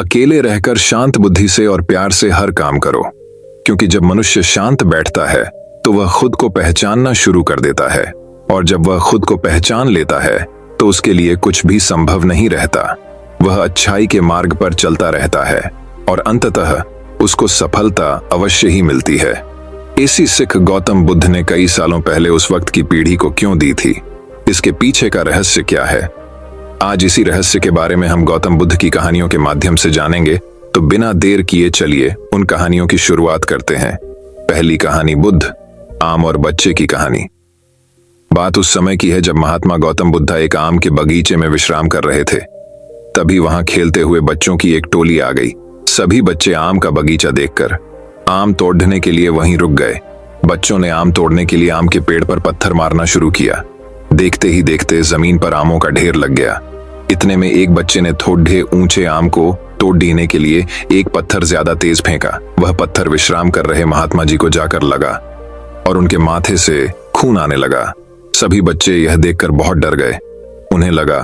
अकेले रहकर शांत बुद्धि से और प्यार से हर काम करो, क्योंकि जब मनुष्य शांत बैठता है तो वह खुद को पहचानना शुरू कर देता है, और जब वह खुद को पहचान लेता है तो उसके लिए कुछ भी संभव नहीं रहता। वह अच्छाई के मार्ग पर चलता रहता है और अंततः उसको सफलता अवश्य ही मिलती है। इसी सीख गौतम बुद्ध ने कई सालों पहले उस वक्त की पीढ़ी को क्यों दी थी? इसके पीछे का रहस्य क्या है? आज इसी रहस्य के बारे में हम गौतम बुद्ध की कहानियों के माध्यम से जानेंगे। तो बिना देर किए चलिए उन कहानियों की शुरुआत करते हैं। पहली कहानी, बुद्ध, आम और बच्चे की कहानी। बात उस समय की है जब महात्मा गौतम बुद्ध एक आम के बगीचे में विश्राम कर रहे थे। तभी वहां खेलते हुए बच्चों की एक टोली आ गई। सभी बच्चे आम का बगीचा देखकर आम तोड़ने के लिए वहीं रुक गए। बच्चों ने आम तोड़ने के लिए आम के पेड़ पर पत्थर मारना शुरू किया। देखते ही देखते जमीन पर आमों का ढेर लग गया। इतने में एक बच्चे ने थोड़े ऊंचे आम को तोड़ देने के लिए एक पत्थर ज्यादा तेज फेंका। वह पत्थर विश्राम कर रहे महात्मा जी को जाकर लगा और उनके माथे से खून आने लगा। सभी बच्चे यह देखकर बहुत डर गए। उन्हें लगा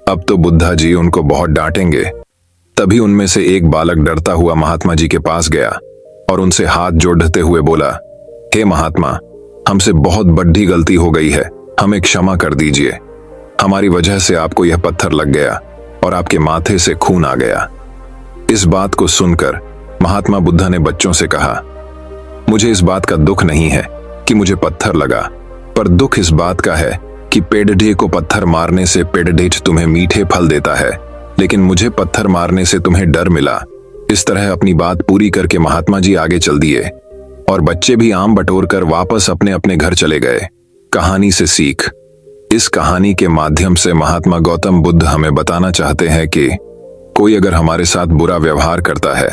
अब तो बुद्धा जी उनको बहुत डांटेंगे। तभी उनमें से एक बालक डरता हुआ महात्मा जी के पास गया और उनसे हाथ जोड़ते हुए बोला, हे महात्मा, हमसे बहुत बड़ी गलती हो गई है, हमें क्षमा कर दीजिए। हमारी वजह से आपको यह पत्थर लग गया और आपके माथे से खून आ गया। इस बात को सुनकर महात्मा बुद्धा ने बच्चों से कहा, मुझे इस बात का दुख नहीं है कि मुझे पत्थर लगा, पर दुख इस बात का है कि पेड़ढे को पत्थर मारने से पेड़ढे तुम्हें मीठे फल देता है, लेकिन मुझे पत्थर मारने से तुम्हें डर मिला। इस तरह अपनी बात पूरी करके महात्मा जी आगे चल दिए और बच्चे भी आम बटोरकर वापस अपने अपने घर चले गए। कहानी से सीख। इस कहानी के माध्यम से महात्मा गौतम बुद्ध हमें बताना चाहते हैं कि कोई अगर हमारे साथ बुरा व्यवहार करता है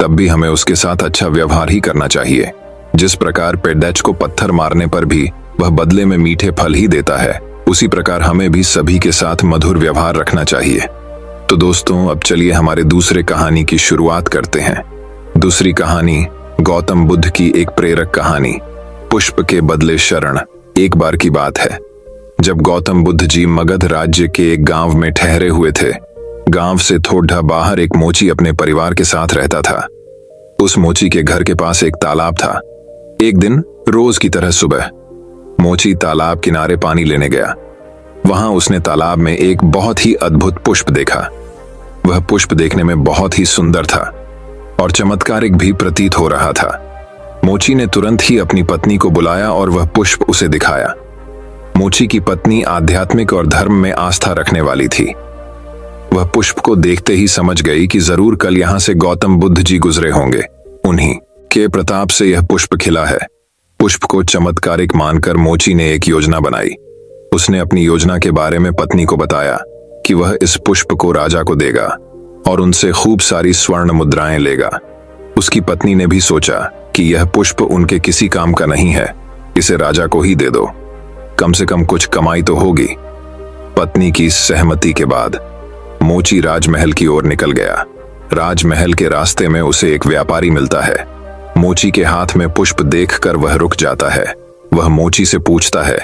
तब भी हमें उसके साथ अच्छा व्यवहार ही करना चाहिए। जिस प्रकार पेड़ढे को पत्थर मारने पर भी वह बदले में मीठे फल ही देता है, उसी प्रकार हमें भी सभी के साथ मधुर व्यवहार रखना चाहिए। तो दोस्तों, अब चलिए हमारे दूसरे कहानी की शुरुआत करते हैं। दूसरी कहानी, गौतम बुद्ध की एक प्रेरक कहानी, पुष्प के बदले शरण। एक बार की बात है जब गौतम बुद्ध जी मगध राज्य के एक गांव में ठहरे हुए थे। गांव से थोड़ा बाहर एक मोची अपने परिवार के साथ रहता था। उस मोची के घर के पास एक तालाब था। एक दिन रोज की तरह सुबह मोची तालाब किनारे पानी लेने गया। वहां उसने तालाब में एक बहुत ही अद्भुत पुष्प देखा। वह पुष्प देखने में बहुत ही सुंदर था और चमत्कारिक भी प्रतीत हो रहा था। मोची ने तुरंत ही अपनी पत्नी को बुलाया और वह पुष्प उसे दिखाया। मोची की पत्नी आध्यात्मिक और धर्म में आस्था रखने वाली थी। वह पुष्प को देखते ही समझ गई कि जरूर कल यहां से गौतम बुद्ध जी गुजरे होंगे। उन्हीं के प्रताप से यह पुष्प खिला है। पुष्प को चमत्कारिक मानकर मोची ने एक योजना बनाई। उसने अपनी योजना के बारे में पत्नी को बताया कि वह इस पुष्प को राजा को देगा और उनसे खूब सारी स्वर्ण मुद्राएं लेगा। उसकी पत्नी ने भी सोचा कि यह पुष्प उनके किसी काम का नहीं है, इसे राजा को ही दे दो, कम से कम कुछ कमाई तो होगी। पत्नी की सहमति के बाद मोची राजमहल की ओर निकल गया। राजमहल के रास्ते में उसे एक व्यापारी मिलता है। मोची के हाथ में पुष्प देखकर वह रुक जाता है। वह मोची से पूछता है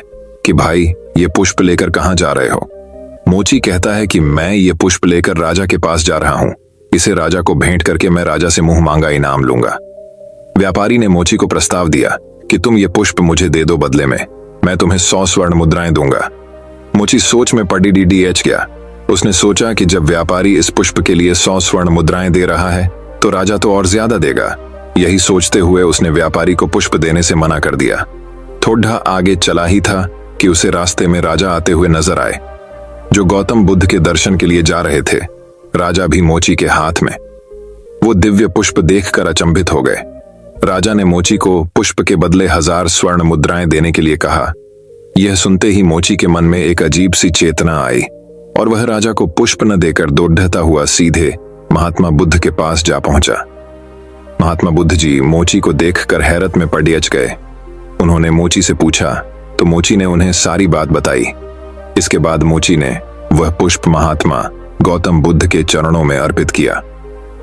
कि भाई, ये पुष्प लेकर कहां जा रहे हो? मोची कहता है कि मैं ये पुष्प लेकर राजा के पास जा रहा हूं। इसे राजा को भेंट करके मैं राजा से मुंह मांगा इनाम लूंगा। व्यापारी ने मोची को प्रस्ताव दिया कि तुम ये पुष्प मुझे दे दो, बदले में मैं तुम्हें 100 स्वर्ण मुद्राएं दूंगा। मोची सोच में पड़ी डीडीएच गया। उसने सोचा कि जब व्यापारी इस पुष्प के लिए 100 स्वर्ण मुद्राएं दे रहा है तो राजा तो और ज्यादा देगा। यही सोचते हुए उसने व्यापारी को पुष्प देने से मना कर दिया। थोड़ा आगे चला ही था कि उसे रास्ते में राजा आते हुए नजर आए, जो गौतम बुद्ध के दर्शन के लिए जा रहे थे। राजा भी मोची के हाथ में वो दिव्य पुष्प देखकर अचंभित हो गए। राजा ने मोची को पुष्प के बदले 1000 स्वर्ण मुद्राएं देने के लिए कहा। यह सुनते ही मोची के मन में एक अजीब सी चेतना आई और वह राजा को पुष्प न देकर दौड़ता हुआ सीधे महात्मा बुद्ध के पास जा पहुंचा। महात्मा बुद्ध जी मोची को देखकर हैरत में पड़ गए। उन्होंने मोची से पूछा तो मोची ने उन्हें सारी बात बताई। इसके बाद मोची ने वह पुष्प महात्मा गौतम बुद्ध के चरणों में अर्पित किया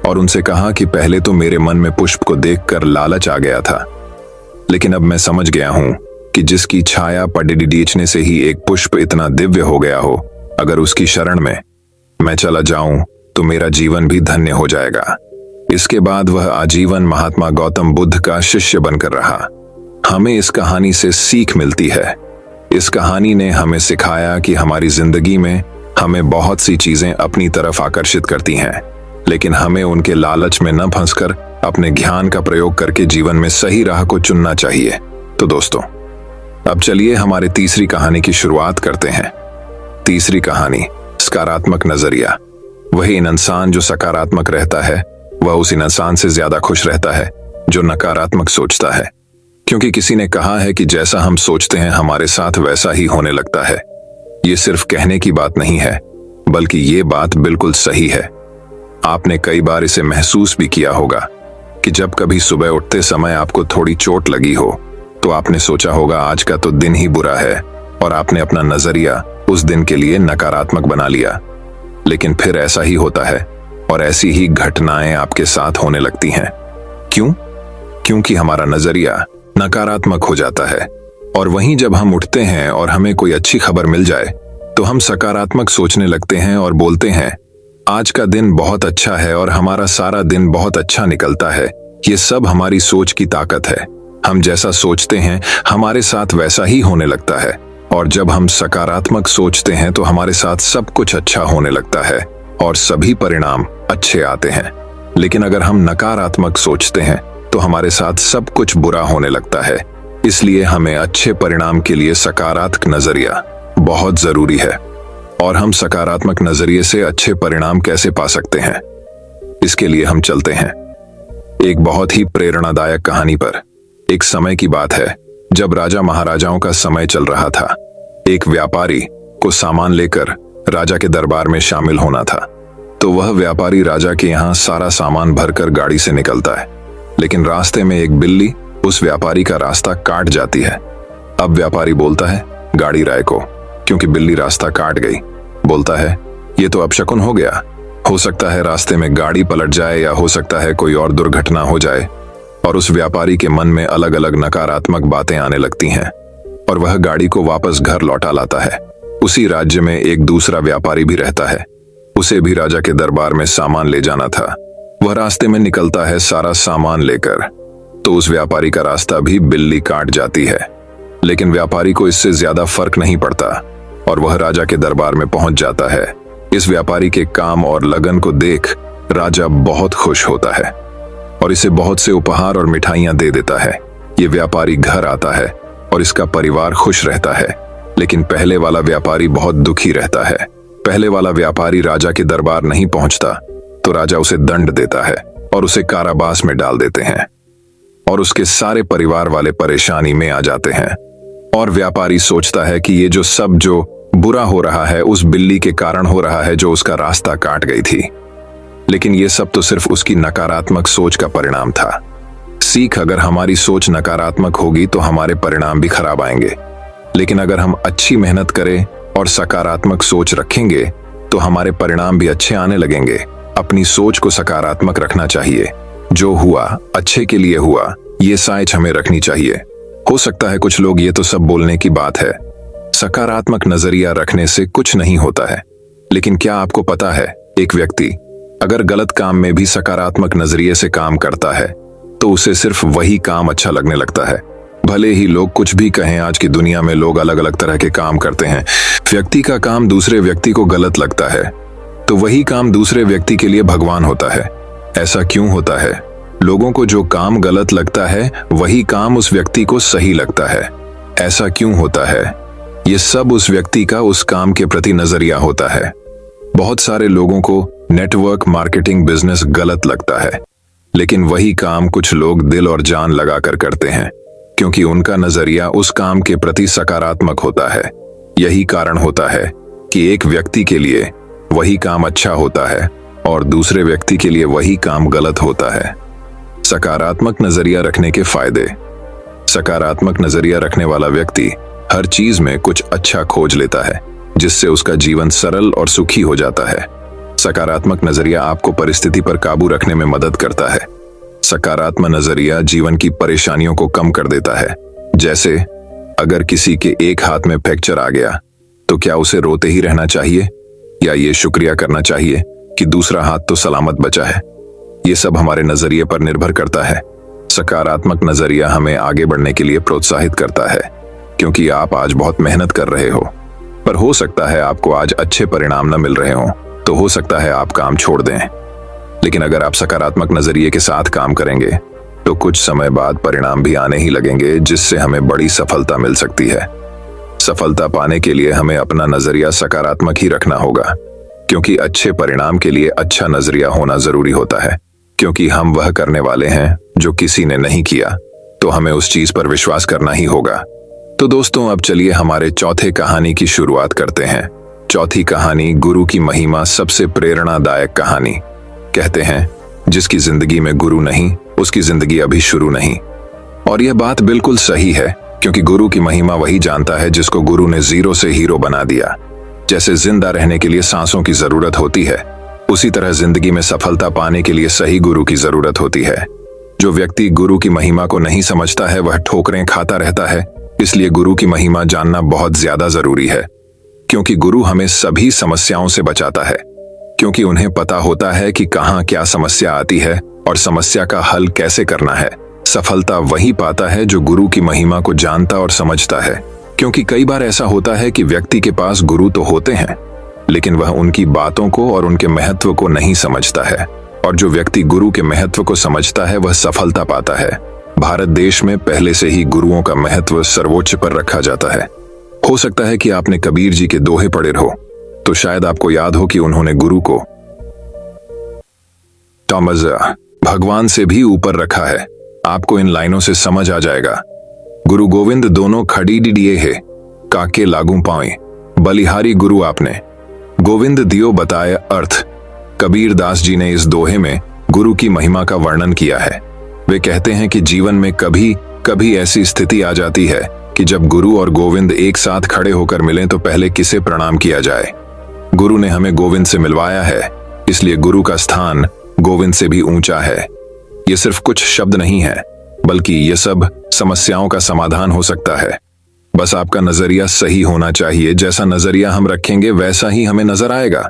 और उनसे कहा कि पहले तो मेरे मन में पुष्प को देखकर लालच आ गया था, लेकिन अब मैं समझ गया हूं कि जिसकी छाया पड़ने डीचने से ही एक पुष्प इतना दिव्य हो गया हो, अगर उसकी शरण में मैं चला जाऊं तो मेरा जीवन भी धन्य हो जाएगा। इसके बाद वह आजीवन महात्मा गौतम बुद्ध का शिष्य बनकर रहा। हमें इस कहानी से सीख मिलती है। इस कहानी ने हमें सिखाया कि हमारी जिंदगी में हमें बहुत सी चीजें अपनी तरफ आकर्षित करती हैं, लेकिन हमें उनके लालच में न फंसकर अपने ज्ञान का प्रयोग करके जीवन में सही राह को चुनना चाहिए। तो दोस्तों, अब चलिए हमारे तीसरी कहानी की शुरुआत करते हैं। तीसरी कहानी, सकारात्मक नजरिया। वही इंसान जो सकारात्मक रहता है वह उस इंसान से ज्यादा खुश रहता है जो नकारात्मक सोचता है, क्योंकि किसी ने कहा है कि जैसा हम सोचते हैं हमारे साथ वैसा ही होने लगता है। ये सिर्फ कहने की बात नहीं है, बल्कि ये बात बिल्कुल सही है। आपने कई बार इसे महसूस भी किया होगा कि जब कभी सुबह उठते समय आपको थोड़ी चोट लगी हो तो आपने सोचा होगा आज का तो दिन ही बुरा है, और आपने अपना नजरिया उस दिन के लिए नकारात्मक बना लिया। लेकिन फिर ऐसा ही होता है और ऐसी ही घटनाएं आपके साथ होने लगती हैं। क्यों? क्योंकि हमारा नजरिया नकारात्मक हो जाता है। और वहीं जब हम उठते हैं और हमें कोई अच्छी खबर मिल जाए तो हम सकारात्मक सोचने लगते हैं और बोलते हैं आज का दिन बहुत अच्छा है और हमारा सारा दिन बहुत अच्छा निकलता है। ये सब हमारी सोच की ताकत है। हम जैसा सोचते हैं हमारे साथ वैसा ही होने लगता है, और जब हम सकारात्मक सोचते हैं तो हमारे साथ सब कुछ अच्छा होने लगता है और सभी परिणाम अच्छे आते हैं। लेकिन अगर हम नकारात्मक सोचते हैं तो हमारे साथ सब कुछ बुरा होने लगता है। इसलिए हमें अच्छे परिणाम के लिए सकारात्मक नजरिया बहुत जरूरी है। और हम सकारात्मक नजरिए से अच्छे परिणाम कैसे पा सकते हैं, इसके लिए हम चलते हैं एक बहुत ही प्रेरणादायक कहानी पर। एक समय की बात है जब राजा महाराजाओं का समय चल रहा था। एक व्यापारी को सामान लेकर राजा के दरबार में शामिल होना था, तो वह व्यापारी राजा के यहाँ सारा सामान भरकर गाड़ी से निकलता है। लेकिन रास्ते में एक बिल्ली उस व्यापारी का रास्ता काट जाती है। अब व्यापारी बोलता है गाड़ी राय को, क्योंकि बिल्ली रास्ता काट गई। बोलता है ये तो अपशकुन हो गया, हो सकता है रास्ते में गाड़ी पलट जाए या हो सकता है कोई और दुर्घटना हो जाए। और उस व्यापारी के मन में अलग अलग नकारात्मक बातें आने लगती हैं और वह गाड़ी को वापस घर लौटा लाता है। उसी राज्य में एक दूसरा व्यापारी भी रहता है, उसे भी राजा के दरबार में सामान ले जाना था। वह रास्ते में निकलता है सारा सामान लेकर, तो उस व्यापारी का रास्ता भी बिल्ली काट जाती है। लेकिन व्यापारी को इससे ज्यादा फर्क नहीं पड़ता और वह राजा के दरबार में पहुंच जाता है। इस व्यापारी के काम और लगन को देख राजा बहुत खुश होता है और इसे बहुत से उपहार और मिठाइयां दे देता है। ये व्यापारी घर आता है और इसका परिवार खुश रहता है। लेकिन पहले वाला व्यापारी बहुत दुखी रहता है। पहले वाला व्यापारी राजा के दरबार नहीं पहुंचता तो राजा उसे दंड देता है और उसे कारावास में डाल देते हैं और उसके सारे परिवार वाले परेशानी में आ जाते हैं। और व्यापारी सोचता है कि ये जो बुरा हो रहा है उस बिल्ली के कारण हो रहा है जो उसका रास्ता काट गई थी। लेकिन ये सब तो सिर्फ उसकी नकारात्मक सोच का परिणाम था। सीख, अगर हमारी सोच नकारात्मक होगी तो हमारे परिणाम भी खराब आएंगे। लेकिन अगर हम अच्छी मेहनत करें और सकारात्मक सोच रखेंगे तो हमारे परिणाम भी अच्छे आने लगेंगे। अपनी सोच को सकारात्मक रखना चाहिए। जो हुआ अच्छे के लिए हुआ, ये सोच हमें रखनी चाहिए। हो सकता है कुछ लोग ये तो सब बोलने की बात है, सकारात्मक नजरिया रखने से कुछ नहीं होता है। लेकिन क्या आपको पता है, एक व्यक्ति अगर गलत काम में भी सकारात्मक नजरिए से काम करता है तो उसे सिर्फ वही काम अच्छा लगने लगता है। भले ही लोग कुछ भी कहें, आज की दुनिया में लोग अलग अलग तरह के काम करते हैं। व्यक्ति का काम दूसरे व्यक्ति को गलत लगता है तो वही काम दूसरे व्यक्ति के लिए भगवान होता है। ऐसा क्यों होता है? लोगों को जो काम गलत लगता है वही काम उस व्यक्ति को सही लगता है। ऐसा क्यों होता है? ये सब उस व्यक्ति का उस काम के प्रति नजरिया होता है। बहुत सारे लोगों को नेटवर्क मार्केटिंग बिजनेस गलत लगता है, लेकिन वही काम कुछ लोग दिल और जान लगाकर करते हैं क्योंकि उनका नजरिया उस काम के प्रति सकारात्मक होता है। यही कारण होता है कि एक व्यक्ति के लिए वही काम अच्छा होता है और दूसरे व्यक्ति के लिए वही काम गलत होता है। सकारात्मक नजरिया रखने के फायदे। सकारात्मक नजरिया रखने वाला व्यक्ति हर चीज में कुछ अच्छा खोज लेता है, जिससे उसका जीवन सरल और सुखी हो जाता है। सकारात्मक नजरिया आपको परिस्थिति पर काबू रखने में मदद करता है। सकारात्मक नजरिया जीवन की परेशानियों को कम कर देता है। जैसे अगर किसी के एक हाथ में फ्रैक्चर आ गया तो क्या उसे रोते ही रहना चाहिए या ये शुक्रिया करना चाहिए कि दूसरा हाथ तो सलामत बचा है। ये सब हमारे नजरिए पर निर्भर करता है। सकारात्मक नजरिया हमें आगे बढ़ने के लिए प्रोत्साहित करता है, क्योंकि आप आज बहुत मेहनत कर रहे हो, पर हो सकता है आपको आज अच्छे परिणाम न मिल रहे हो, तो हो सकता है आप काम छोड़ दें। लेकिन अगर आप सकारात्मक नजरिए के साथ काम करेंगे तो कुछ समय बाद परिणाम भी आने ही लगेंगे, जिससे हमें बड़ी सफलता मिल सकती है। सफलता पाने के लिए हमें अपना नजरिया सकारात्मक ही रखना होगा, क्योंकि अच्छे परिणाम के लिए अच्छा नजरिया होना जरूरी होता है। क्योंकि हम वह करने वाले हैं जो किसी ने नहीं किया, तो हमें उस चीज पर विश्वास करना ही होगा। तो दोस्तों, अब चलिए हमारे चौथे कहानी की शुरुआत करते हैं। चौथी कहानी, गुरु की महिमा, सबसे प्रेरणादायक कहानी। कहते हैं, जिसकी जिंदगी में गुरु नहीं, उसकी जिंदगी अभी शुरू नहीं। और यह बात बिल्कुल सही है, क्योंकि गुरु की महिमा वही जानता है जिसको गुरु ने जीरो से हीरो बना दिया। जैसे जिंदा रहने के लिए सांसों की जरूरत होती है, उसी तरह जिंदगी में सफलता पाने के लिए सही गुरु की जरूरत होती है। जो व्यक्ति गुरु की महिमा को नहीं समझता है, वह ठोकरें खाता रहता है। इसलिए गुरु की महिमा जानना बहुत ज्यादा जरूरी है, क्योंकि गुरु हमें सभी समस्याओं से बचाता है, क्योंकि उन्हें पता होता है कि कहाँ क्या समस्या आती है और समस्या का हल कैसे करना है। सफलता वही पाता है जो गुरु की महिमा को जानता और समझता है, क्योंकि कई बार ऐसा होता है कि व्यक्ति के पास गुरु तो होते हैं, लेकिन वह उनकी बातों को और उनके महत्व को नहीं समझता है। और जो व्यक्ति गुरु के महत्व को समझता है, वह सफलता पाता है। भारत देश में पहले से ही गुरुओं का महत्व सर्वोच्च पर रखा जाता है। हो सकता है कि आपने कबीर जी के दोहे पढ़े हो, तो शायद आपको याद हो कि उन्होंने गुरु को टॉमस भगवान से भी ऊपर रखा है। आपको इन लाइनों से समझ आ जाएगा। गुरु गोविंद दोनों खड़ी डिडिए है, काके लागू पाए, बलिहारी गुरु आपने, गोविंद दियो बताए अर्थ। कबीर दास जी ने इस दोहे में गुरु की महिमा का वर्णन किया है। वे कहते हैं कि जीवन में कभी कभी ऐसी स्थिति आ जाती है कि जब गुरु और गोविंद एक साथ खड़े होकर मिलें, तो पहले किसे प्रणाम किया जाए। गुरु ने हमें गोविंद से मिलवाया है, इसलिए गुरु का स्थान गोविंद से भी ऊंचा है। ये सिर्फ कुछ शब्द नहीं है, बल्कि ये सब समस्याओं का समाधान हो सकता है। बस आपका नजरिया सही होना चाहिए। जैसा नजरिया हम रखेंगे, वैसा ही हमें नजर आएगा।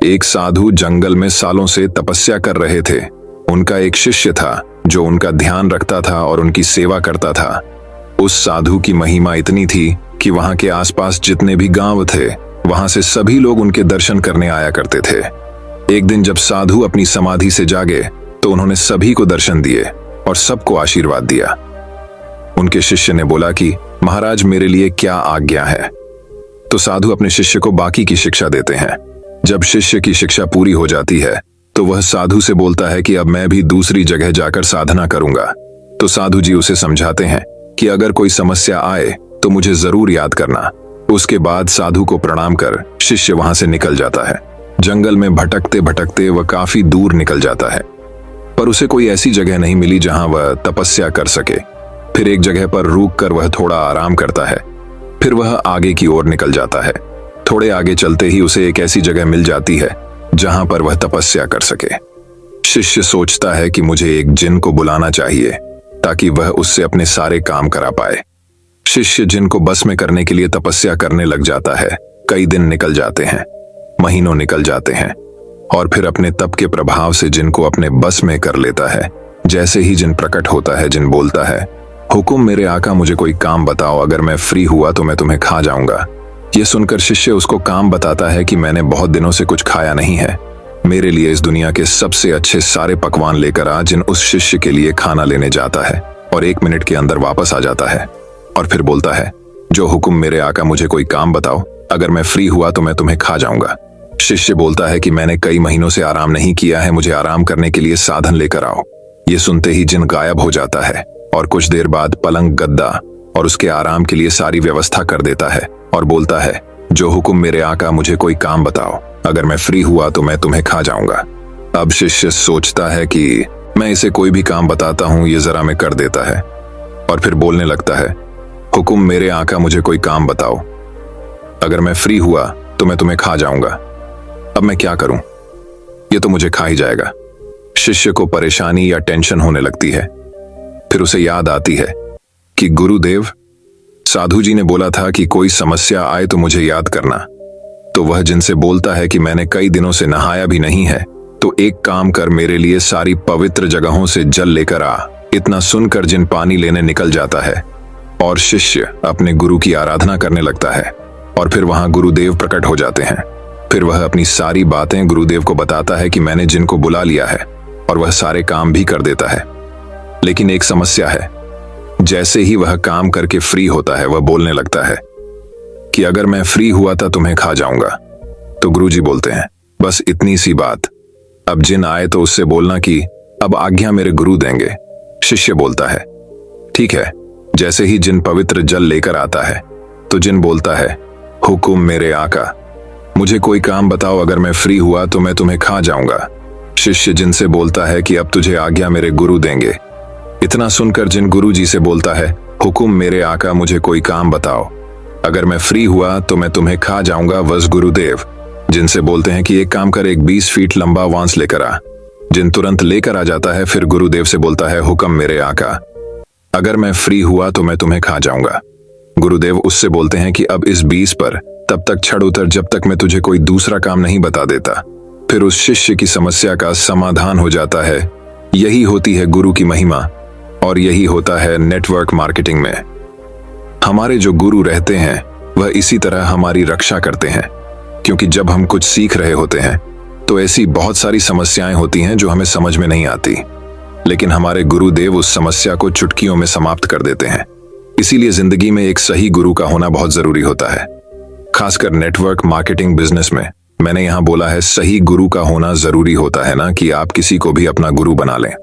एक साधु जंगल में सालों से तपस्या कर रहे थे। उनका एक शिष्य था जो उनका ध्यान रखता था और उनकी सेवा करता था। उस साधु की महिमा इतनी थी कि वहां के आसपास जितने भी गांव थे, वहां से सभी लोग उनके दर्शन करने आया करते थे। एक दिन जब साधु अपनी समाधि से जागे, तो उन्होंने सभी को दर्शन दिए और सबको आशीर्वाद दिया। उनके शिष्य ने बोला कि महाराज, मेरे लिए क्या आज्ञा है? तो साधु अपने शिष्य को बाकी की शिक्षा देते हैं। जब शिष्य की शिक्षा पूरी हो जाती है, तो वह साधु से बोलता है कि अब मैं भी दूसरी जगह जाकर साधना करूंगा। तो साधु जी उसे समझाते हैं कि अगर कोई समस्या आए तो मुझे जरूर याद करना। उसके बाद साधु को प्रणाम कर शिष्य वहां से निकल जाता है। जंगल में भटकते भटकते वह काफी दूर निकल जाता है, पर उसे कोई ऐसी जगह नहीं मिली जहां वह तपस्या कर सके। फिर एक जगह पर रुक कर वह थोड़ा आराम करता है। फिर वह आगे की ओर निकल जाता है। थोड़े आगे चलते ही उसे एक ऐसी जगह मिल जाती है जहां पर वह तपस्या कर सके। शिष्य सोचता है कि मुझे एक जिन को बुलाना चाहिए ताकि वह उससे अपने सारे काम करा पाए। शिष्य जिन को बस में करने के लिए तपस्या करने लग जाता है। कई दिन निकल जाते हैं, महीनों निकल जाते हैं, और फिर अपने तप के प्रभाव से जिन को अपने बस में कर लेता है। जैसे ही जिन प्रकट होता है, जिन बोलता है, हुकुम मेरे आका, मुझे कोई काम बताओ, अगर मैं फ्री हुआ तो मैं तुम्हें खा जाऊंगा। यह सुनकर शिष्य उसको काम बताता है कि मैंने बहुत दिनों से कुछ खाया नहीं है, मेरे लिए इस दुनिया के सबसे अच्छे सारे पकवान लेकर आ। जिन उस शिष्य के लिए खाना लेने जाता है और 1 मिनट के अंदर वापस आ जाता है, और फिर बोलता है, जो हुकुम मेरे आका, मुझे कोई काम बताओ, अगर मैं फ्री हुआ तो मैं तुम्हें खा जाऊंगा। शिष्य बोलता है कि मैंने कई महीनों से आराम नहीं किया है, मुझे आराम करने के लिए साधन लेकर आओ। ये सुनते ही जिन गायब हो जाता है और कुछ देर बाद पलंग, गद्दा और उसके आराम के लिए सारी व्यवस्था कर देता है और बोलता है, जो हुकुम मेरे आका, मुझे कोई काम बताओ, अगर मैं फ्री हुआ तो मैं तुम्हें खा जाऊंगा। अब शिष्य सोचता है कि मैं इसे कोई भी काम बताता हूं, ये जरा में कर देता है, और फिर बोलने लगता है, हुकुम मेरे आका, मुझे कोई काम बताओ, अगर मैं फ्री हुआ तो मैं तुम्हें खा जाऊंगा। अब मैं क्या करूं? ये तो मुझे खा ही जाएगा। शिष्य को परेशानी या टेंशन होने लगती है। फिर उसे याद आती है कि गुरुदेव, साधु जी ने बोला था कि कोई समस्या आए तो मुझे याद करना। तो वह जिन से बोलता है कि मैंने कई दिनों से नहाया भी नहीं है, तो एक काम कर, मेरे लिए सारी पवित्र जगहों से जल लेकर आ। इतना सुनकर जिन पानी लेने निकल जाता है और शिष्य अपने गुरु की आराधना करने लगता है और फिर वहां गुरुदेव प्रकट हो जाते हैं। फिर वह अपनी सारी बातें गुरुदेव को बताता है कि मैंने जिनको बुला लिया है, और वह सारे काम भी कर देता है। लेकिन एक समस्या है, जैसे ही वह काम करके फ्री होता है, वह बोलने लगता है कि अगर मैं फ्री हुआ था तुम्हें खा जाऊंगा। तो गुरुजी बोलते हैं, बस इतनी सी बात, अब जिन आए तो उससे बोलना कि अब आज्ञा मेरे गुरु देंगे। शिष्य बोलता है, ठीक है। जैसे ही जिन पवित्र जल लेकर आता है तो जिन बोलता है, हुकुम मेरे आका, मुझे कोई काम बताओ, अगर मैं फ्री हुआ तो मैं तुम्हें खा जाऊंगा। शिष्य जिन से बोलता है कि अब तुझे आज्ञा मेरे गुरु देंगे। इतना सुनकर जिन गुरु जी से बोलता है, हुकुम मेरे आका, मुझे कोई काम बताओ, अगर मैं फ्री हुआ तो मैं तुम्हें खा जाऊंगा। वस गुरुदेव जिनसे बोलते हैं कि एक काम कर, एक 20 फीट लंबा वांस लेकर आ। जिन तुरंत लेकर आ जाता है। फिर गुरुदेव से बोलता है, हुक्म मेरे आका, अगर मैं फ्री हुआ तो मैं तुम्हें खा जाऊंगा। गुरुदेव उससे बोलते हैं कि अब इस 20 पर तब तक चढ़ उतर जब तक मैं तुझे कोई दूसरा काम नहीं बता देता। फिर उस शिष्य की समस्या का समाधान हो जाता है। यही होती है गुरु की महिमा, और यही होता है नेटवर्क मार्केटिंग में। हमारे जो गुरु रहते हैं वह इसी तरह हमारी रक्षा करते हैं, क्योंकि जब हम कुछ सीख रहे होते हैं तो ऐसी बहुत सारी समस्याएं होती हैं जो हमें समझ में नहीं आती, लेकिन हमारे गुरुदेव उस समस्या को चुटकियों में समाप्त कर देते हैं। इसीलिए जिंदगी में एक सही गुरु का होना बहुत जरूरी होता है, खासकर नेटवर्क मार्केटिंग बिजनेस में। मैंने यहां बोला है सही गुरु का होना जरूरी होता है, ना कि आप किसी को भी अपना गुरु बना लें।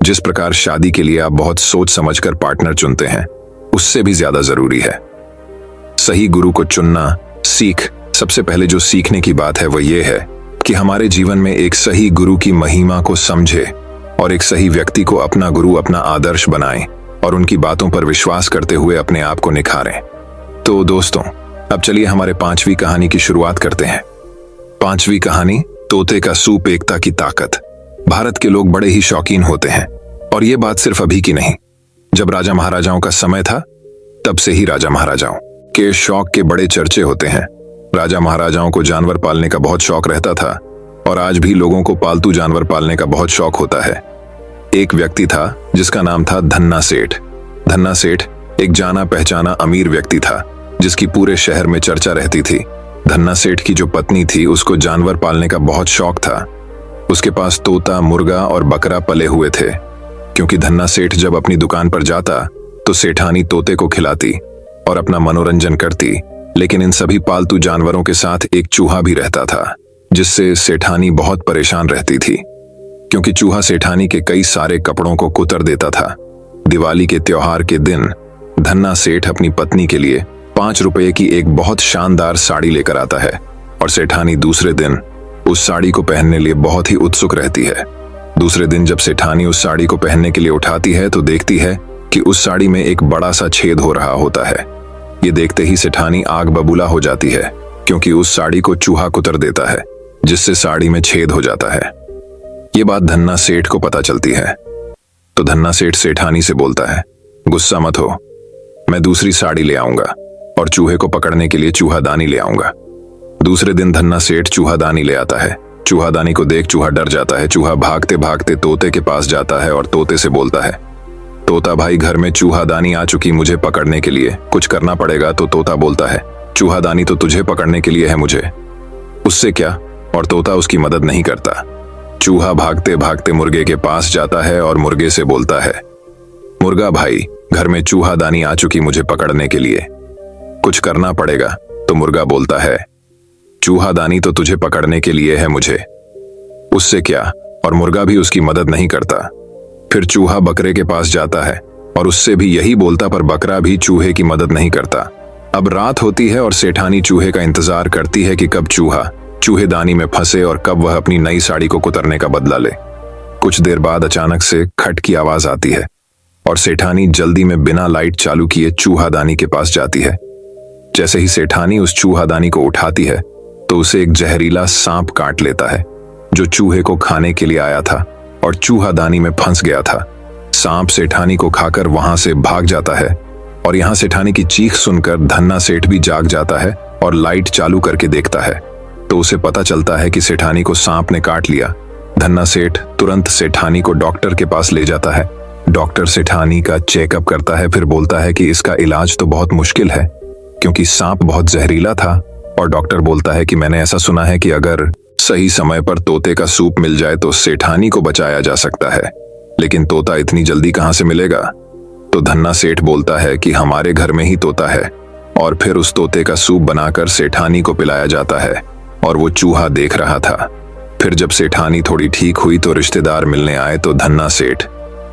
जिस प्रकार शादी के लिए आप बहुत सोच समझकर पार्टनर चुनते हैं, उससे भी ज्यादा जरूरी है सही गुरु को चुनना। सबसे पहले जो सीखने की बात है वो ये है कि हमारे जीवन में एक सही गुरु की महिमा को समझे और एक सही व्यक्ति को अपना गुरु, अपना आदर्श बनाएं और उनकी बातों पर विश्वास करते हुए अपने आप को निखारें। तो दोस्तों, अब चलिए हमारे 5वीं कहानी की शुरुआत करते हैं। 5वीं कहानी, तोते का सूप, एकता की ताकत। भारत के लोग बड़े ही शौकीन होते हैं, और ये बात सिर्फ अभी की नहीं। जब राजा महाराजाओं का समय था तब से ही राजा महाराजाओं के शौक के बड़े चर्चे होते हैं। राजा महाराजाओं को जानवर पालने का बहुत शौक रहता था, और आज भी लोगों को पालतू जानवर पालने का बहुत शौक होता है। एक व्यक्ति था जिसका नाम था धन्ना सेठ। धन्ना सेठ एक जाना पहचाना अमीर व्यक्ति था, जिसकी पूरे शहर में चर्चा रहती थी। धन्ना सेठ की जो पत्नी थी उसको जानवर पालने का बहुत शौक था। उसके पास तोता, मुर्गा और बकरा पले हुए थे, क्योंकि धन्ना सेठ जब अपनी दुकान पर जाता तो सेठानी तोते को खिलाती और अपना मनोरंजन करती। लेकिन इन सभी पालतू जानवरों के साथ एक चूहा भी रहता था, जिससे सेठानी बहुत परेशान रहती थी, क्योंकि चूहा सेठानी के कई सारे कपड़ों को कुतर देता था। दिवाली के त्योहार के दिन धन्ना सेठ अपनी पत्नी के लिए 5 रुपए की एक बहुत शानदार साड़ी लेकर आता है, और सेठानी दूसरे दिन उस साड़ी को पहनने लिए बहुत ही उत्सुक रहती है। दूसरे दिन जब सेठानी उस साड़ी को पहनने के लिए उठाती है तो देखती है कि उस साड़ी में एक बड़ा सा छेद हो रहा होता है। ये देखते ही सेठानी आग बबूला हो जाती है, क्योंकि उस साड़ी को चूहा कुतर देता है, जिससे साड़ी में छेद हो जाता है। ये बात धन्ना सेठ को पता चलती है, तो धन्ना सेठ सेठानी से बोलता है, गुस्सा मत हो, मैं दूसरी साड़ी ले आऊंगा और चूहे को पकड़ने के लिए चूहादानी ले आऊंगा। दूसरे दिन धन्ना सेठ चूहादानी ले आता है। चूहादानी को देख चूहा डर जाता है। चूहा भागते भागते तोते के पास जाता है और तोते से बोलता है, तोता भाई, घर में चूहादानी आ चुकी मुझे पकड़ने के लिए, कुछ करना पड़ेगा। तो तोता बोलता है, चूहादानी तो तुझे पकड़ने के लिए है, मुझे उससे क्या। और तोता उसकी मदद नहीं करता। चूहा भागते भागते मुर्गे के पास जाता है और मुर्गे से बोलता है, मुर्गा भाई, घर में चूहादानी आ चुकी मुझे पकड़ने के लिए, कुछ करना पड़ेगा। तो मुर्गा बोलता है, चूहादानी तो तुझे पकड़ने के लिए है, मुझे उससे क्या। और मुर्गा भी उसकी मदद नहीं करता। फिर चूहा बकरे के पास जाता है और उससे भी यही बोलता, पर बकरा भी चूहे की मदद नहीं करता। अब रात होती है और सेठानी चूहे का इंतजार करती है कि कब चूहा चूहेदानी में फंसे और कब वह अपनी नई साड़ी को कुतरने का बदला ले। कुछ देर बाद अचानक से खट की आवाज आती है और सेठानी जल्दी में बिना लाइट चालू किए चूहादानी के पास जाती है। जैसे ही सेठानी उस चूहादानी को उठाती है तो उसे एक जहरीला सांप काट लेता है, जो चूहे को खाने के लिए आया था और चूहादानी में फंस गया था। सांप सेठानी को खाकर वहां से भाग जाता है, और यहां सेठानी की चीख सुनकर धन्ना सेठ भी जाग जाता है और लाइट चालू करके देखता है तो उसे पता चलता है कि सेठानी को सांप ने काट लिया। धन्ना सेठ तुरंत सेठानी को डॉक्टर के पास ले जाता है। डॉक्टर सेठानी का चेकअप करता है, फिर बोलता है कि इसका इलाज तो बहुत मुश्किल है क्योंकि सांप बहुत जहरीला था। और डॉक्टर बोलता है कि मैंने ऐसा सुना है कि अगर सही समय पर तोते का सूप मिल जाए तो सेठानी को बचाया जा सकता है, लेकिन तोता इतनी जल्दी कहां से मिलेगा। तो धन्ना सेठ बोलता है कि हमारे घर में ही तोता है, और फिर उस तोते का सूप बनाकर सेठानी को पिलाया जाता है और वो चूहा देख रहा था। फिर जब सेठानी थोड़ी ठीक हुई तो रिश्तेदार मिलने आए तो धन्ना सेठ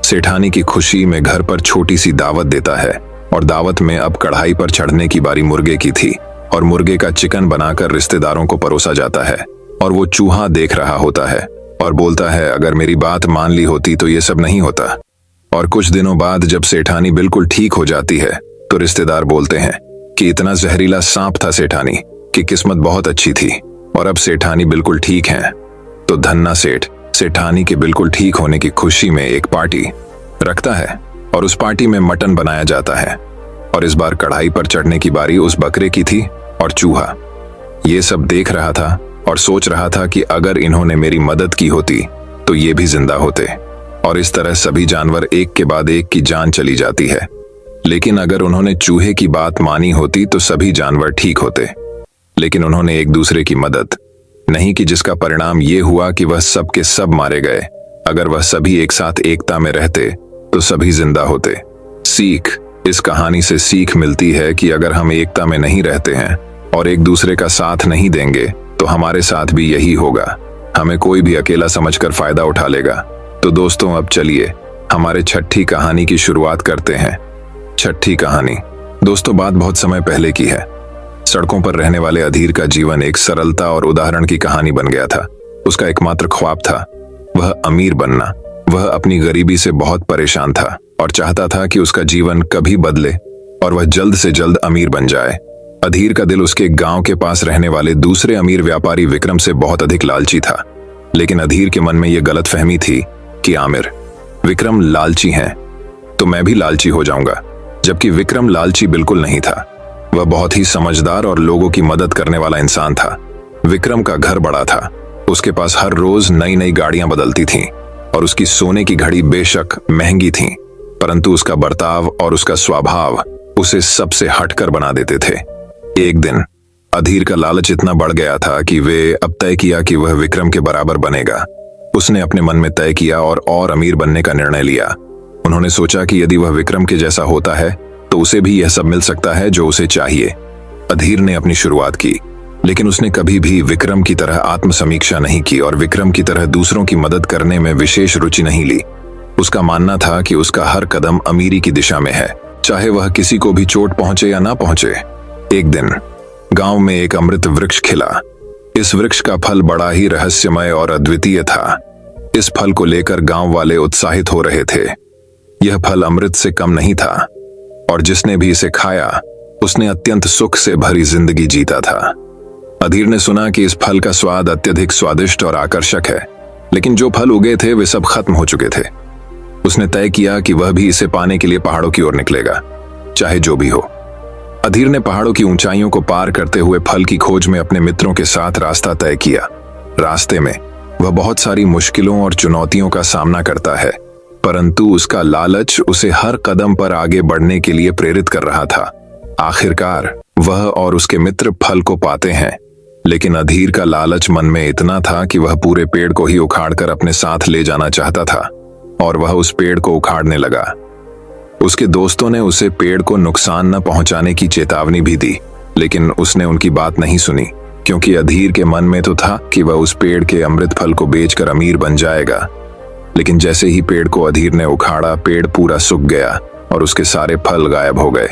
सेठानी की खुशी में घर पर छोटी सी दावत देता है, और दावत में अब कढ़ाई पर चढ़ने की बारी मुर्गे की थी और मुर्गे का चिकन बनाकर रिश्तेदारों को परोसा जाता है। और वो चूहा देख रहा होता है और बोलता है अगर मेरी बात मान ली होती तो ये सब नहीं होता। और कुछ दिनों बाद जब सेठानी बिल्कुल ठीक हो जाती है तो रिश्तेदार बोलते हैं कि इतना जहरीला सांप था सेठानी की किस्मत बहुत अच्छी थी और अब सेठानी बिल्कुल ठीक है। तो धन्ना सेठ सेठानी के बिल्कुल ठीक होने की खुशी में एक पार्टी रखता है और उस पार्टी में मटन बनाया जाता है। और इस बार कढ़ाई पर चढ़ने की बारी उस बकरे की थी और चूहा ये सब देख रहा था और सोच रहा था कि अगर इन्होंने मेरी मदद की होती तो ये भी जिंदा होते। और इस तरह सभी जानवर एक के बाद एक की जान चली जाती है, लेकिन अगर उन्होंने चूहे की बात मानी होती तो सभी जानवर ठीक होते। लेकिन उन्होंने एक दूसरे की मदद नहीं की, जिसका परिणाम ये हुआ कि वह सब के सब मारे गए। अगर वह सभी एक साथ एकता में रहते तो सभी जिंदा होते। सीख, इस कहानी से सीख मिलती है कि अगर हम एकता में नहीं रहते हैं और एक दूसरे का साथ नहीं देंगे तो हमारे साथ भी यही होगा। हमें कोई भी अकेला समझकर फायदा उठा लेगा। तो दोस्तों अब चलिए हमारे छठी कहानी की शुरुआत करते हैं। छठी कहानी दोस्तों बात बहुत समय पहले की है। सड़कों पर रहने वाले अधीर का जीवन एक सरलता और उदाहरण की कहानी बन गया था। उसका एकमात्र ख्वाब था वह अमीर बनना। वह अपनी गरीबी से बहुत परेशान था और चाहता था कि उसका जीवन कभी बदले और वह जल्द से जल्द अमीर बन जाए। अधीर का दिल उसके गांव के पास रहने वाले दूसरे अमीर व्यापारी विक्रम से बहुत अधिक लालची था। लेकिन अधीर के मन में यह गलतफहमी थी कि आमिर विक्रम लालची हैं तो मैं भी लालची हो जाऊंगा, जबकि विक्रम लालची बिल्कुल नहीं था। वह बहुत ही समझदार और लोगों की मदद करने वाला इंसान था। विक्रम का घर बड़ा था, उसके पास हर रोज नई नई गाड़ियां बदलती थीं और उसकी सोने की घड़ी बेशक महंगी थी, परंतु उसका बर्ताव और उसका स्वभाव उसे सबसे हटकर बना देते थे। एक दिन अधीर का लालच इतना बढ़ गया था कि वे अब तय किया कि वह विक्रम के बराबर बनेगा। उसने अपने मन में तय किया और अमीर बनने का निर्णय लिया। उन्होंने सोचा कि यदि वह विक्रम के जैसा होता है तो उसे भी यह सब मिल सकता है जो उसे चाहिए। अधीर ने अपनी शुरुआत की, लेकिन उसने कभी भी विक्रम की तरह आत्मसमीक्षा नहीं की और विक्रम की तरह दूसरों की मदद करने में विशेष रुचि नहीं ली। उसका मानना था कि उसका हर कदम अमीरी की दिशा में है, चाहे वह किसी को भी चोट पहुंचे या ना पहुंचे। एक दिन गांव में एक अमृत वृक्ष खिला। इस वृक्ष का फल बड़ा ही रहस्यमय और अद्वितीय था। इस फल को लेकर गांव वाले उत्साहित हो रहे थे। यह फल अमृत से कम नहीं था और जिसने भी इसे खाया उसने अत्यंत सुख से भरी जिंदगी जीता था। अधीर ने सुना कि इस फल का स्वाद अत्यधिक स्वादिष्ट और आकर्षक है, लेकिन जो फल उगे थे वे सब खत्म हो चुके थे। उसने तय किया कि वह भी इसे पाने के लिए पहाड़ों की ओर निकलेगा, चाहे जो भी हो। अधीर ने पहाड़ों की ऊंचाइयों को पार करते हुए फल की खोज में अपने मित्रों के साथ रास्ता तय किया। रास्ते में वह बहुत सारी मुश्किलों और चुनौतियों का सामना करता है, परंतु उसका लालच उसे हर कदम पर आगे बढ़ने के लिए प्रेरित कर रहा था। आखिरकार वह और उसके मित्र फल को पाते हैं, लेकिन अधीर का लालच मन में इतना था कि वह पूरे पेड़ को ही उखाड़कर अपने साथ ले जाना चाहता था और वह उस पेड़ को उखाड़ने लगा। उसके दोस्तों ने उसे पेड़ को नुकसान न पहुंचाने की चेतावनी भी दी, लेकिन उसने उनकी बात नहीं सुनी, क्योंकि अधीर के मन में तो था कि वह उस पेड़ के अमृत फल को बेचकर अमीर बन जाएगा। लेकिन जैसे ही पेड़ को अधीर ने उखाड़ा, पेड़ पूरा सूख गया और उसके सारे फल गायब हो गए।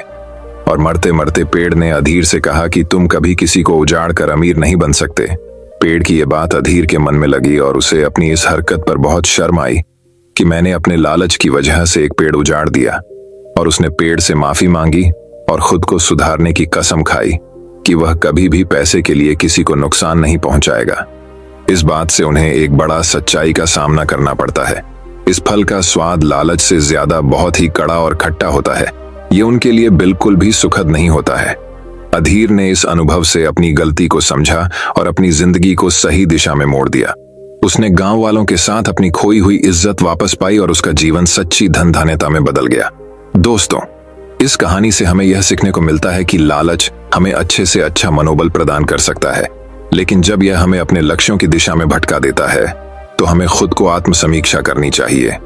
और मरते मरते पेड़ ने अधीर से कहा कि तुम कभी किसी को उजाड़ कर अमीर नहीं बन सकते। पेड़ की यह बात अधीर के मन में लगी और उसे अपनी इस हरकत पर बहुत शर्म आई कि मैंने अपने लालच की वजह से एक पेड़ उजाड़ दिया। और उसने पेड़ से माफी मांगी और खुद को सुधारने की कसम खाई कि वह कभी भी पैसे के लिए किसी को नुकसान नहीं पहुंचाएगा। इस बात से उन्हें एक बड़ा सच्चाई का सामना करना पड़ता है। इस फल का स्वाद लालच से ज्यादा बहुत ही कड़ा और खट्टा होता है। ये उनके लिए बिल्कुल भी सुखद नहीं होता है। अधीर ने इस अनुभव से अपनी गलती को समझा और अपनी जिंदगी को सही दिशा में मोड़ दिया। उसने गांव वालों के साथ अपनी खोई हुई इज्जत वापस पाई और उसका जीवन सच्ची धन धान्यता में बदल गया। दोस्तों, इस कहानी से हमें यह सीखने को मिलता है कि लालच हमें अच्छे से अच्छा मनोबल प्रदान कर सकता है, लेकिन जब यह हमें अपने लक्ष्यों की दिशा में भटका देता है तो हमें खुद को आत्मसमीक्षा करनी चाहिए।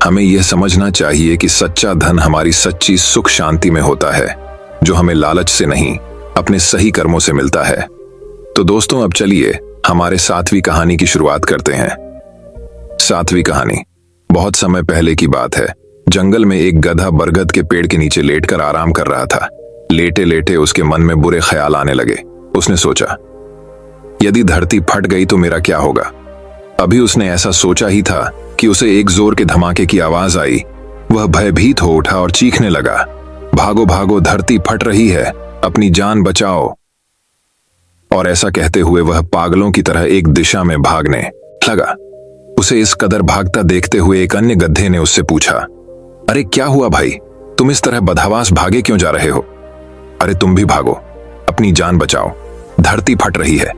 हमें यह समझना चाहिए कि सच्चा धन हमारी सच्ची सुख शांति में होता है, जो हमें लालच से नहीं अपने सही कर्मों से मिलता है। तो दोस्तों, अब चलिए हमारे 7वीं कहानी की शुरुआत करते हैं। 7वीं कहानी बहुत समय पहले की बात है। जंगल में एक गधा बरगद के पेड़ के नीचे लेटकर आराम कर रहा था। लेटे लेटे उसके मन में बुरे ख्याल आने लगे। उसने सोचा, यदि धरती फट गई तो मेरा क्या होगा। अभी उसने ऐसा सोचा ही था कि उसे एक जोर के धमाके की आवाज आई। वह भयभीत हो उठा और चीखने लगा, भागो भागो, धरती फट रही है, अपनी जान बचाओ। और ऐसा कहते हुए वह पागलों की तरह एक दिशा में भागने लगा। उसे इस कदर भागता देखते हुए एक अन्य गधे ने उससे पूछा, अरे क्या हुआ भाई, तुम इस तरह बदहवास भागे क्यों जा रहे हो। अरे तुम भी भागो, अपनी जान बचाओ, धरती फट रही है।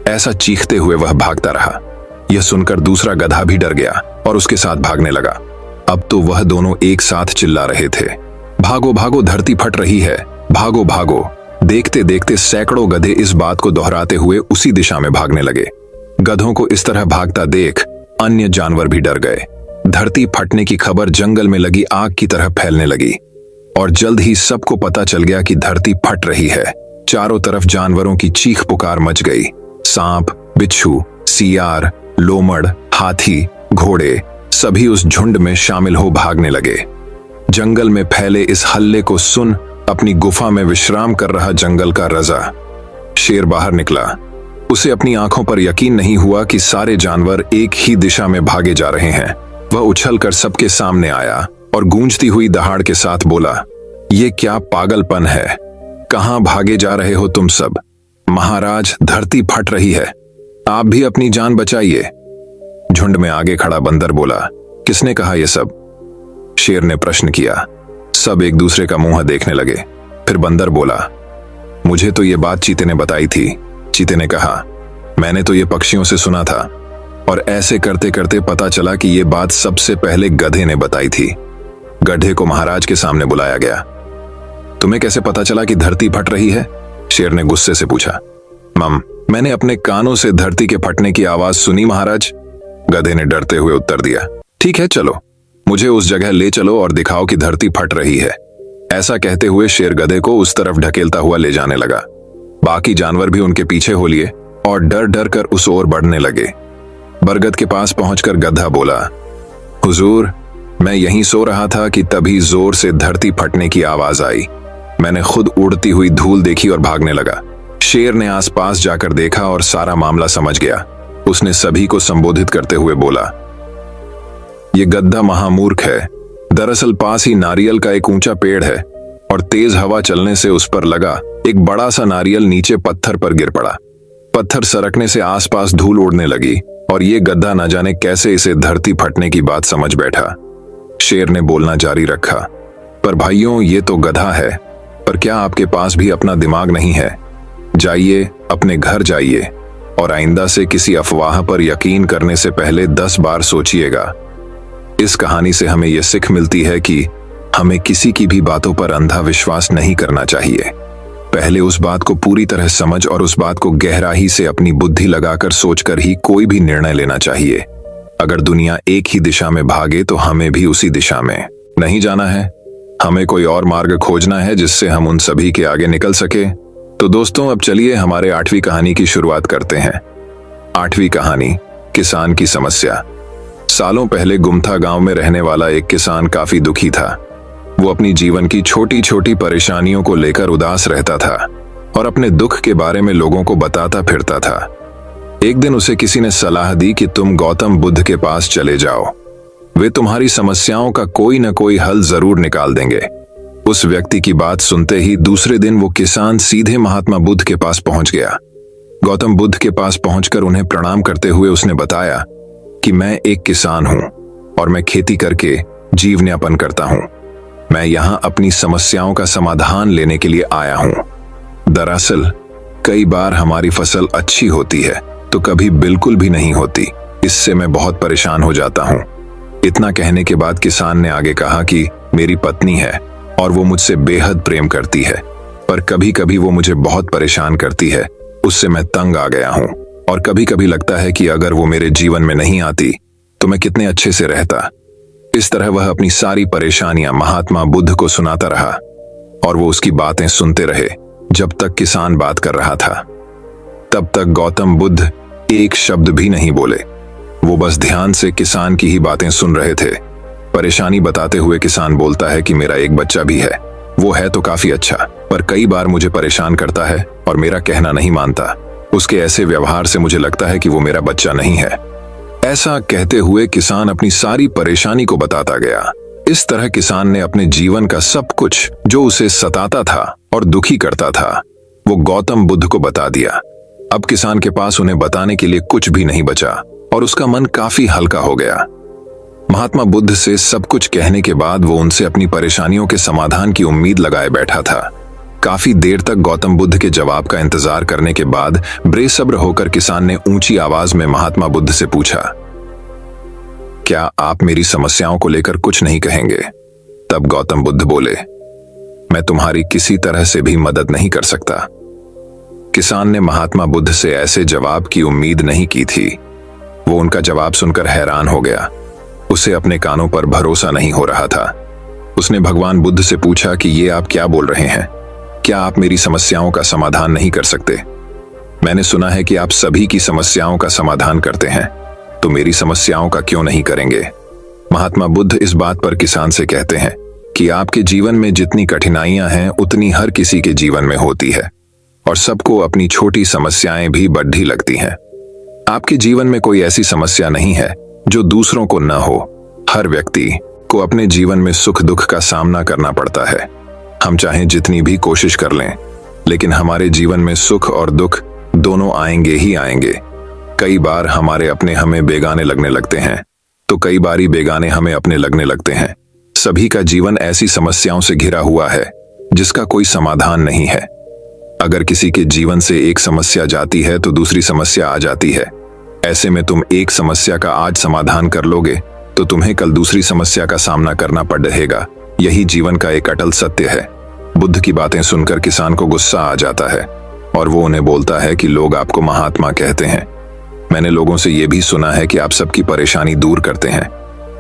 ऐसा चीखते हुए वह भागता रहा। यह सुनकर दूसरा गधा भी डर गया और उसके साथ भागने लगा। अब तो वह दोनों एक साथ चिल्ला रहे थे, भागो भागो, धरती फट रही है, भागो भागो। देखते देखते सैकड़ों गधे इस बात को दोहराते हुए उसी दिशा में भागने लगे। गधों को इस तरह भागता देख अन्य जानवर भी डर गए। धरती फटने की खबर जंगल में लगी आग की तरह फैलने लगी और जल्द ही सबको पता चल गया कि धरती फट रही है। चारों तरफ जानवरों की चीख पुकार मच गई। सांप, बिच्छू, सियार, लोमड़, हाथी, घोड़े सभी उस झुंड में शामिल हो भागने लगे। जंगल में फैले इस हल्ले को सुन अपनी गुफा में विश्राम कर रहा जंगल का रजा शेर बाहर निकला। उसे अपनी आंखों पर यकीन नहीं हुआ कि सारे जानवर एक ही दिशा में भागे जा रहे हैं। वह उछलकर सबके सामने आया और गूंजती हुई दहाड़ के साथ बोला, ये क्या पागलपन है, कहां भागे जा रहे हो तुम सब। महाराज, धरती फट रही है, आप भी अपनी जान बचाइए। झुंड में आगे खड़ा बंदर बोला, किसने कहा ये सब। शेर ने प्रश्न किया। सब एक दूसरे का मुंह देखने लगे। फिर बंदर बोला, मुझे तो ये बात चीते ने बताई थी। चीते ने कहा, मैंने तो ये पक्षियों से सुना था और ऐसे करते करते पता चला कि ये बात सबसे पहले गधे ने बताई थी। गधे को महाराज के सामने बुलाया गया। तुम्हें कैसे पता चला कि धरती फट रही है, शेर ने गुस्से से पूछा। मैंने अपने कानों से धरती के फटने की आवाज सुनी महाराज, गधे ने डरते हुए उत्तर दिया। ठीक है, चलो मुझे उस जगह ले चलो और दिखाओ कि धरती फट रही है। ऐसा कहते हुए शेर गधे को उस तरफ ढकेलता हुआ ले जाने लगा। बाकी जानवर भी उनके पीछे हो लिए और डर डर कर उस ओर बढ़ने लगे। बरगद के पास पहुंचकर गधा बोला, हुजूर, मैं यहीं सो रहा था कि तभी जोर से धरती फटने की आवाज आई। मैंने खुद उड़ती हुई धूल देखी और भागने लगा। शेर ने आसपास जाकर देखा और सारा मामला समझ गया। उसने सभी को संबोधित करते हुए बोला, ये गधा महामूर्ख है। दरअसल पास ही नारियल का एक ऊंचा पेड़ है और तेज हवा चलने से उस पर लगा एक बड़ा सा नारियल नीचे पत्थर पर गिर पड़ा। पत्थर सरकने से आसपास धूल उड़ने लगी और ये गधा न जाने कैसे इसे धरती फटने की बात समझ बैठा। शेर ने बोलना जारी रखा, पर भाइयों, ये तो गधा है, पर क्या आपके पास भी अपना दिमाग नहीं है। जाइए, अपने घर जाइए और आइंदा से किसी अफवाह पर यकीन करने से पहले 10 बार सोचिएगा। इस कहानी से हमें यह सीख मिलती है कि हमें किसी की भी बातों पर अंधा विश्वास नहीं करना चाहिए। पहले उस बात को पूरी तरह समझ और उस बात को गहराई से अपनी बुद्धि लगाकर सोचकर ही कोई भी निर्णय लेना चाहिए। अगर दुनिया एक ही दिशा में भागे तो हमें भी उसी दिशा में नहीं जाना है। हमें कोई और मार्ग खोजना है जिससे हम उन सभी के आगे निकल सके। तो दोस्तों, अब चलिए हमारे 8वीं कहानी की शुरुआत करते हैं। 8वीं कहानी, किसान की समस्या। सालों पहले गुमथा गांव में रहने वाला एक किसान काफी दुखी था। वो अपनी जीवन की छोटी छोटी परेशानियों को लेकर उदास रहता था और अपने दुख के बारे में लोगों को बताता फिरता था। एक दिन उसे किसी ने सलाह दी कि तुम गौतम बुद्ध के पास चले जाओ, वे तुम्हारी समस्याओं का कोई न कोई हल जरूर निकाल देंगे। उस व्यक्ति की बात सुनते ही दूसरे दिन वो किसान सीधे महात्मा बुद्ध के पास पहुंच गया। गौतम बुद्ध के पास पहुंचकर उन्हें प्रणाम करते हुए उसने बताया कि मैं एक किसान हूं और मैं खेती करके जीवन यापन करता हूं। मैं यहां अपनी समस्याओं का समाधान लेने के लिए आया हूं। दरअसल कई बार हमारी फसल अच्छी होती है तो कभी बिल्कुल भी नहीं होती। इससे मैं बहुत परेशान हो जाता हूँ। इतना कहने के बाद किसान ने आगे कहा कि मेरी पत्नी है और वो मुझसे बेहद प्रेम करती है, पर कभी कभी वो मुझे बहुत परेशान करती है। उससे मैं तंग आ गया हूँ और कभी कभी लगता है कि अगर वो मेरे जीवन में नहीं आती तो मैं कितने अच्छे से रहता। इस तरह वह अपनी सारी परेशानियां महात्मा बुद्ध को सुनाता रहा और वो उसकी बातें सुनते रहे जब तक किसान बात कर रहा था। तब तक गौतम बुद्ध एक शब्द भी नहीं बोले। वो बस ध्यान से किसान की ही बातें सुन रहे थे। परेशानी बताते हुए किसान बोलता है कि मेरा एक बच्चा भी है, वो है तो काफी अच्छा, पर कई बार मुझे परेशान करता है और मेरा कहना नहीं मानता। उसके ऐसे व्यवहार से मुझे लगता है कि वो मेरा बच्चा नहीं है। ऐसा कहते हुए किसान अपनी सारी परेशानी को बताता गया। इस तरह किसान ने अपने जीवन का सब कुछ जो उसे सताता था और दुखी करता था वो गौतम बुद्ध को बता दिया। अब किसान के पास उन्हें बताने के लिए कुछ भी नहीं बचा और उसका मन काफी हल्का हो गया। महात्मा बुद्ध से सब कुछ कहने के बाद वो उनसे अपनी परेशानियों के समाधान की उम्मीद लगाए बैठा था। काफी देर तक गौतम बुद्ध के जवाब का इंतजार करने के बाद बेसब्र होकर किसान ने ऊंची आवाज में महात्मा बुद्ध से पूछा, क्या आप मेरी समस्याओं को लेकर कुछ नहीं कहेंगे? तब गौतम बुद्ध बोले, मैं तुम्हारी किसी तरह से भी मदद नहीं कर सकता। किसान ने महात्मा बुद्ध से ऐसे जवाब की उम्मीद नहीं की थी। वो उनका जवाब सुनकर हैरान हो गया। उसे अपने कानों पर भरोसा नहीं हो रहा था। उसने भगवान बुद्ध से पूछा कि ये आप क्या बोल रहे हैं? क्या आप मेरी समस्याओं का समाधान नहीं कर सकते? मैंने सुना है कि आप सभी की समस्याओं का समाधान करते हैं, तो मेरी समस्याओं का क्यों नहीं करेंगे? महात्मा बुद्ध इस बात पर किसान से कहते हैं कि आपके जीवन में जितनी कठिनाइयां हैं उतनी हर किसी के जीवन में होती है और सबको अपनी छोटी समस्याएं भी बड़ी लगती हैं। आपके जीवन में कोई ऐसी समस्या नहीं है जो दूसरों को न हो। हर व्यक्ति को अपने जीवन में सुख दुख का सामना करना पड़ता है। हम चाहे जितनी भी कोशिश कर लें, लेकिन हमारे जीवन में सुख और दुख दोनों आएंगे ही आएंगे। कई बार हमारे अपने हमें बेगाने लगने लगते हैं, तो कई बारी बेगाने हमें अपने लगने लगते हैं। सभी का जीवन ऐसी समस्याओं से घिरा हुआ है जिसका कोई समाधान नहीं है। अगर किसी के जीवन से एक समस्या जाती है तो दूसरी समस्या आ जाती है। ऐसे में तुम एक समस्या का आज समाधान कर लोगे तो तुम्हें कल दूसरी समस्या का सामना करना पड़ रहेगा। यही जीवन का एक अटल सत्य है। बुद्ध की बातें सुनकर किसान को गुस्सा आ जाता है और वो उन्हें बोलता है कि लोग आपको महात्मा कहते हैं। मैंने लोगों से यह भी सुना है कि आप सबकी परेशानी दूर करते हैं,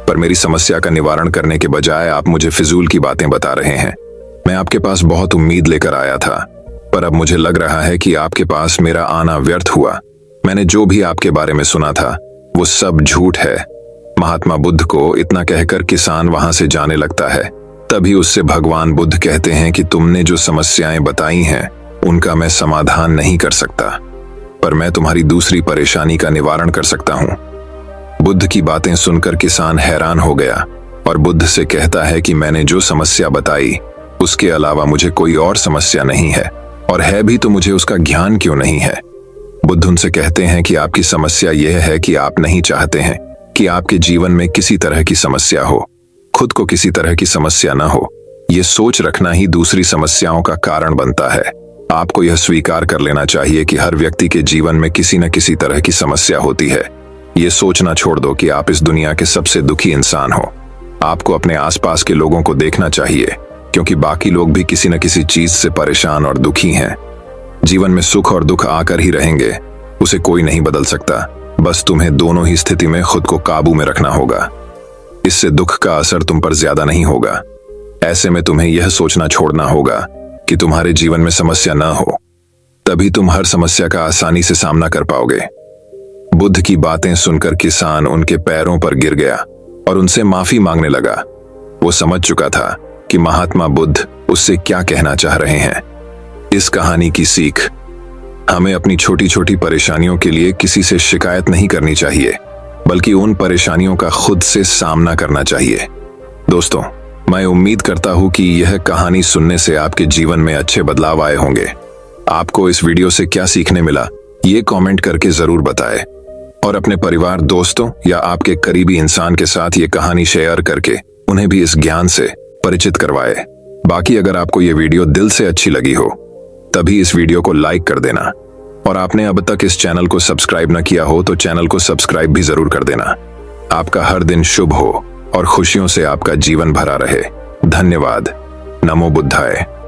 पर मेरी समस्या का निवारण करने के बजाय आप मुझे फिजूल की बातें बता रहे हैं। मैं आपके पास बहुत उम्मीद लेकर आया था, पर अब मुझे लग रहा है कि आपके पास मेरा आना व्यर्थ हुआ। मैंने जो भी आपके बारे में सुना था वो सब झूठ है। महात्मा बुद्ध को इतना कहकर किसान वहां से जाने लगता है। तभी उससे भगवान बुद्ध कहते हैं कि तुमने जो समस्याएं बताई हैं उनका मैं समाधान नहीं कर सकता, पर मैं तुम्हारी दूसरी परेशानी का निवारण कर सकता हूं। बुद्ध की बातें सुनकर किसान हैरान हो गया और बुद्ध से कहता है कि मैंने जो समस्या बताई उसके अलावा मुझे कोई और समस्या नहीं है, और है भी तो मुझे उसका ज्ञान क्यों नहीं है। बुद्ध उनसे कहते हैं कि आपकी समस्या यह है कि आप नहीं चाहते हैं कि आपके जीवन में किसी तरह की समस्या हो, खुद को किसी तरह की समस्या न हो। यह सोच रखना ही दूसरी समस्याओं का कारण बनता है। आपको यह स्वीकार कर लेना चाहिए कि हर व्यक्ति के जीवन में किसी न किसी तरह की समस्या होती है। यह सोचना छोड़ दो कि आप इस दुनिया के सबसे दुखी इंसान हो। आपको अपने आसपास के लोगों को देखना चाहिए, क्योंकि बाकी लोग भी किसी न किसी चीज से परेशान और दुखी हैं। जीवन में सुख और दुख आकर ही रहेंगे, उसे कोई नहीं बदल सकता। बस तुम्हें दोनों ही स्थिति में खुद को काबू में रखना होगा। इससे दुख का असर तुम पर ज्यादा नहीं होगा। ऐसे में तुम्हें यह सोचना छोड़ना होगा कि तुम्हारे जीवन में समस्या न हो, तभी तुम हर समस्या का आसानी से सामना कर पाओगे। बुद्ध की बातें सुनकर किसान उनके पैरों पर गिर गया और उनसे माफी मांगने लगा। वो समझ चुका था कि महात्मा बुद्ध उससे क्या कहना चाह रहे हैं। इस कहानी की सीख, हमें अपनी छोटी छोटी परेशानियों के लिए किसी से शिकायत नहीं करनी चाहिए, बल्कि उन परेशानियों का खुद से सामना करना चाहिए। दोस्तों, मैं उम्मीद करता हूं कि यह कहानी सुनने से आपके जीवन में अच्छे बदलाव आए होंगे। आपको इस वीडियो से क्या सीखने मिला, ये कमेंट करके जरूर बताएं और अपने परिवार, दोस्तों या आपके करीबी इंसान के साथ ये कहानी शेयर करके उन्हें भी इस ज्ञान से परिचित करवाएं। बाकी अगर आपको ये वीडियो दिल से अच्छी लगी हो तभी इस वीडियो को लाइक कर देना। और आपने अब तक इस चैनल को सब्सक्राइब न किया हो तो चैनल को सब्सक्राइब भी जरूर कर देना। आपका हर दिन शुभ हो और खुशियों से आपका जीवन भरा रहे। धन्यवाद। नमो बुद्धाय।